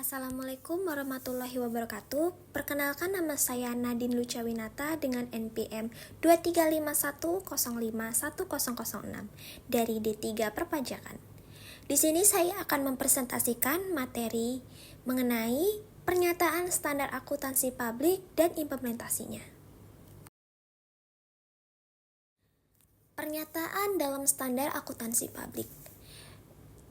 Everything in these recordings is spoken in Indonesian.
Assalamualaikum warahmatullahi wabarakatuh. Perkenalkan, nama saya Nadine Lucawinata dengan NPM 2351051006 dari D3 Perpajakan. Di sini saya akan mempresentasikan materi mengenai pernyataan standar akuntansi publik dan implementasinya. Pernyataan dalam standar akuntansi publik.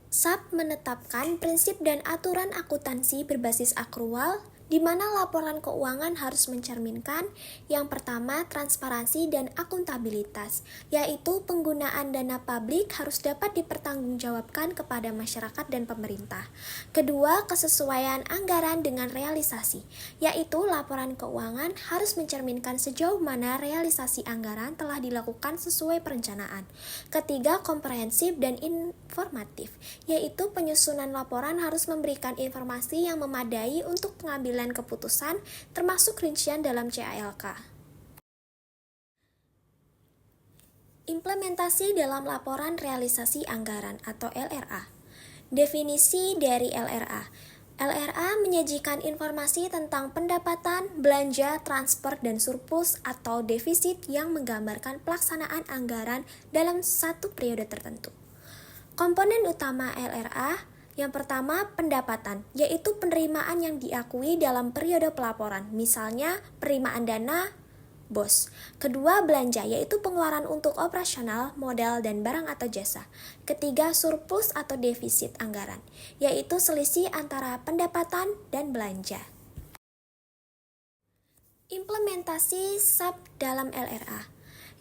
SAP menetapkan prinsip dan aturan akuntansi berbasis akrual, di mana laporan keuangan harus mencerminkan yang pertama transparansi dan akuntabilitas, yaitu penggunaan dana publik harus dapat dipertanggungjawabkan kepada masyarakat dan pemerintah. Kedua, kesesuaian anggaran dengan realisasi, yaitu laporan keuangan harus mencerminkan sejauh mana realisasi anggaran telah dilakukan sesuai perencanaan. Ketiga, komprehensif dan informatif, yaitu penyusunan laporan harus memberikan informasi yang memadai untuk pengambilan keputusan, termasuk rincian dalam CALK. Implementasi dalam laporan realisasi anggaran atau LRA. Definisi dari LRA. LRA menyajikan informasi tentang pendapatan, belanja, transfer, dan surplus atau defisit yang menggambarkan pelaksanaan anggaran dalam satu periode tertentu. Komponen utama LRA, yang pertama pendapatan, yaitu penerimaan yang diakui dalam periode pelaporan, misalnya penerimaan dana BOS. Kedua, belanja, yaitu pengeluaran untuk operasional, modal, dan barang atau jasa. Ketiga, surplus atau defisit anggaran, yaitu selisih antara pendapatan dan belanja. Implementasi SAP dalam LRA.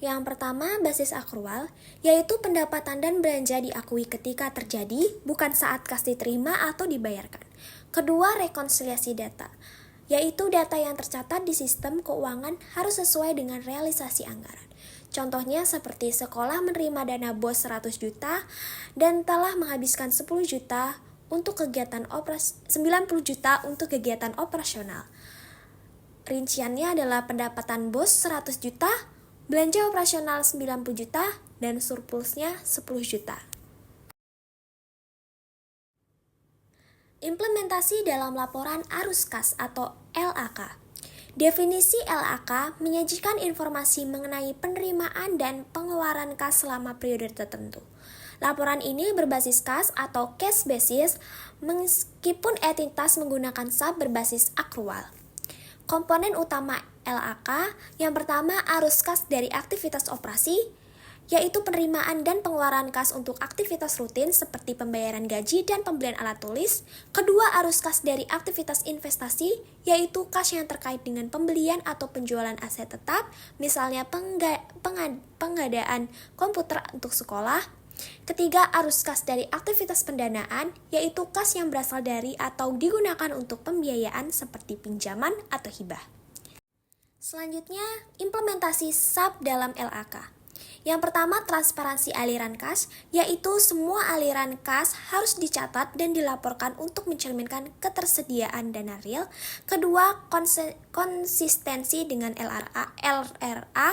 Yang pertama, basis akrual, yaitu pendapatan dan belanja diakui ketika terjadi, bukan saat kas diterima atau dibayarkan. Kedua, rekonsiliasi data, yaitu data yang tercatat di sistem keuangan harus sesuai dengan realisasi anggaran. Contohnya seperti sekolah menerima dana BOS 100 juta dan telah menghabiskan 10 juta untuk kegiatan 90 juta untuk kegiatan operasional. Rinciannya adalah pendapatan BOS 100 juta, belanja operasional 90 juta, dan surplusnya 10 juta. Implementasi dalam laporan arus kas atau LAK. Definisi LAK menyajikan informasi mengenai penerimaan dan pengeluaran kas selama periode tertentu. Laporan ini berbasis kas atau cash basis, meskipun entitas menggunakan SAP berbasis akrual. Komponen utama LAK, yang pertama arus kas dari aktivitas operasi, yaitu penerimaan dan pengeluaran kas untuk aktivitas rutin seperti pembayaran gaji dan pembelian alat tulis. Kedua, arus kas dari aktivitas investasi, yaitu kas yang terkait dengan pembelian atau penjualan aset tetap, misalnya pengadaan komputer untuk sekolah. Ketiga, arus kas dari aktivitas pendanaan, yaitu kas yang berasal dari atau digunakan untuk pembiayaan seperti pinjaman atau hibah. Selanjutnya, implementasi SAP dalam LAK. Yang pertama, transparansi aliran kas, yaitu semua aliran kas harus dicatat dan dilaporkan untuk mencerminkan ketersediaan dana real. Kedua, konsistensi dengan LRA,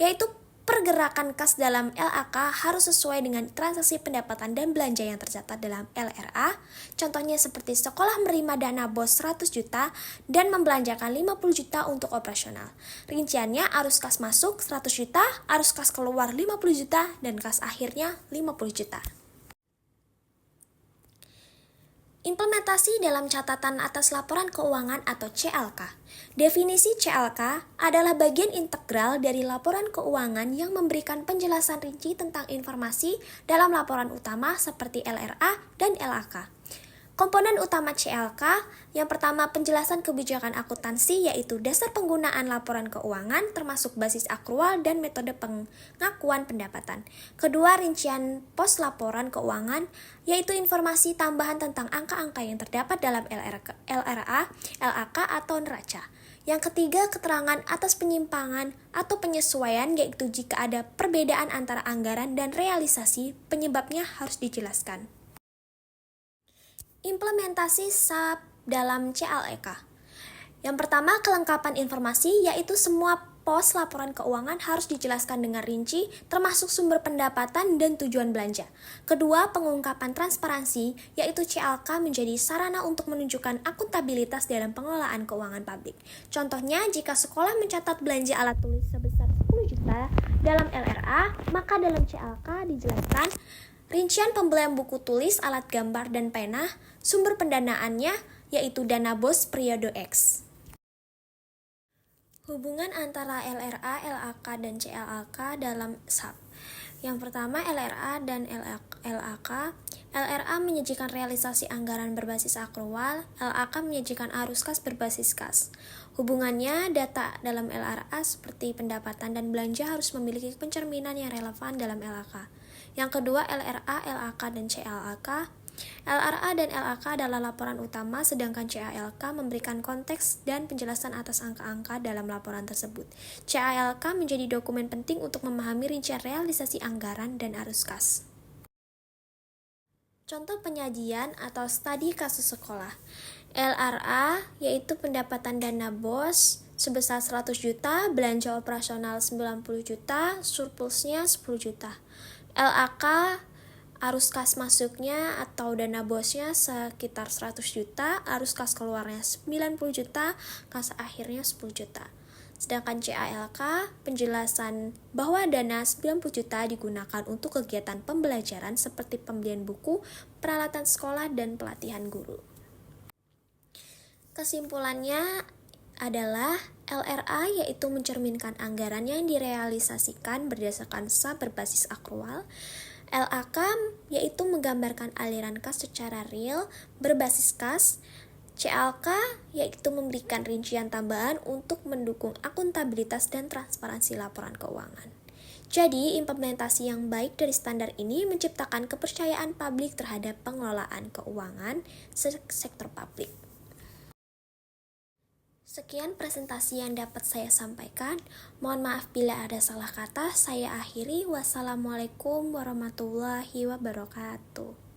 yaitu pergerakan kas dalam LAK harus sesuai dengan transaksi pendapatan dan belanja yang tercatat dalam LRA. Contohnya seperti sekolah menerima dana BOS 100 juta dan membelanjakan 50 juta untuk operasional. Rinciannya arus kas masuk 100 juta, arus kas keluar 50 juta, dan kas akhirnya 50 juta. Implementasi dalam catatan atas laporan keuangan atau CLK. Definisi CLK adalah bagian integral dari laporan keuangan yang memberikan penjelasan rinci tentang informasi dalam laporan utama seperti LRA dan LAK. Komponen utama CLK, yang pertama penjelasan kebijakan akuntansi, yaitu dasar penggunaan laporan keuangan termasuk basis akrual dan metode pengakuan pendapatan. Kedua, rincian pos laporan keuangan, yaitu informasi tambahan tentang angka-angka yang terdapat dalam LRA, LAK atau neraca. Yang ketiga, keterangan atas penyimpangan atau penyesuaian, yaitu jika ada perbedaan antara anggaran dan realisasi, penyebabnya harus dijelaskan. Implementasi SAP dalam CLEK. Yang pertama, kelengkapan informasi, yaitu semua pos laporan keuangan harus dijelaskan dengan rinci, termasuk sumber pendapatan dan tujuan belanja. Kedua, pengungkapan transparansi, yaitu CLK menjadi sarana untuk menunjukkan akuntabilitas dalam pengelolaan keuangan publik. Contohnya, jika sekolah mencatat belanja alat tulis sebesar 10 juta dalam LRA, maka dalam CLK dijelaskan rincian pembelian buku tulis, alat gambar, dan pena, sumber pendanaannya, yaitu dana BOS periode X. Hubungan antara LRA, LAK, dan CLAK dalam SAP. Yang pertama, LRA dan LAK. LRA menyajikan realisasi anggaran berbasis akrual, LAK menyajikan arus kas berbasis kas. Hubungannya, data dalam LRA seperti pendapatan dan belanja harus memiliki pencerminan yang relevan dalam LAK. Yang kedua, LRA, LAK, dan CLAK. LRA dan LAK adalah laporan utama, sedangkan CALK memberikan konteks dan penjelasan atas angka-angka dalam laporan tersebut. CALK menjadi dokumen penting untuk memahami rincian realisasi anggaran dan arus kas. Contoh penyajian atau studi kasus sekolah. LRA yaitu pendapatan dana BOS sebesar 100 juta, belanja operasional 90 juta, surplusnya 10 juta. LAK arus kas masuknya atau dana bosnya sekitar 100 juta, arus kas keluarnya 90 juta, kas akhirnya 10 juta. Sedangkan CALK, penjelasan bahwa dana 90 juta digunakan untuk kegiatan pembelajaran seperti pembelian buku, peralatan sekolah, dan pelatihan guru. Kesimpulannya adalah LRA yaitu mencerminkan anggaran yang direalisasikan berdasarkan SAP berbasis akrual. LAK yaitu menggambarkan aliran kas secara real berbasis kas. CLK yaitu memberikan rincian tambahan untuk mendukung akuntabilitas dan transparansi laporan keuangan. Jadi, implementasi yang baik dari standar ini menciptakan kepercayaan publik terhadap pengelolaan keuangan sektor publik. Sekian presentasi yang dapat saya sampaikan. Mohon maaf bila ada salah kata. Saya akhiri. Wassalamualaikum warahmatullahi wabarakatuh.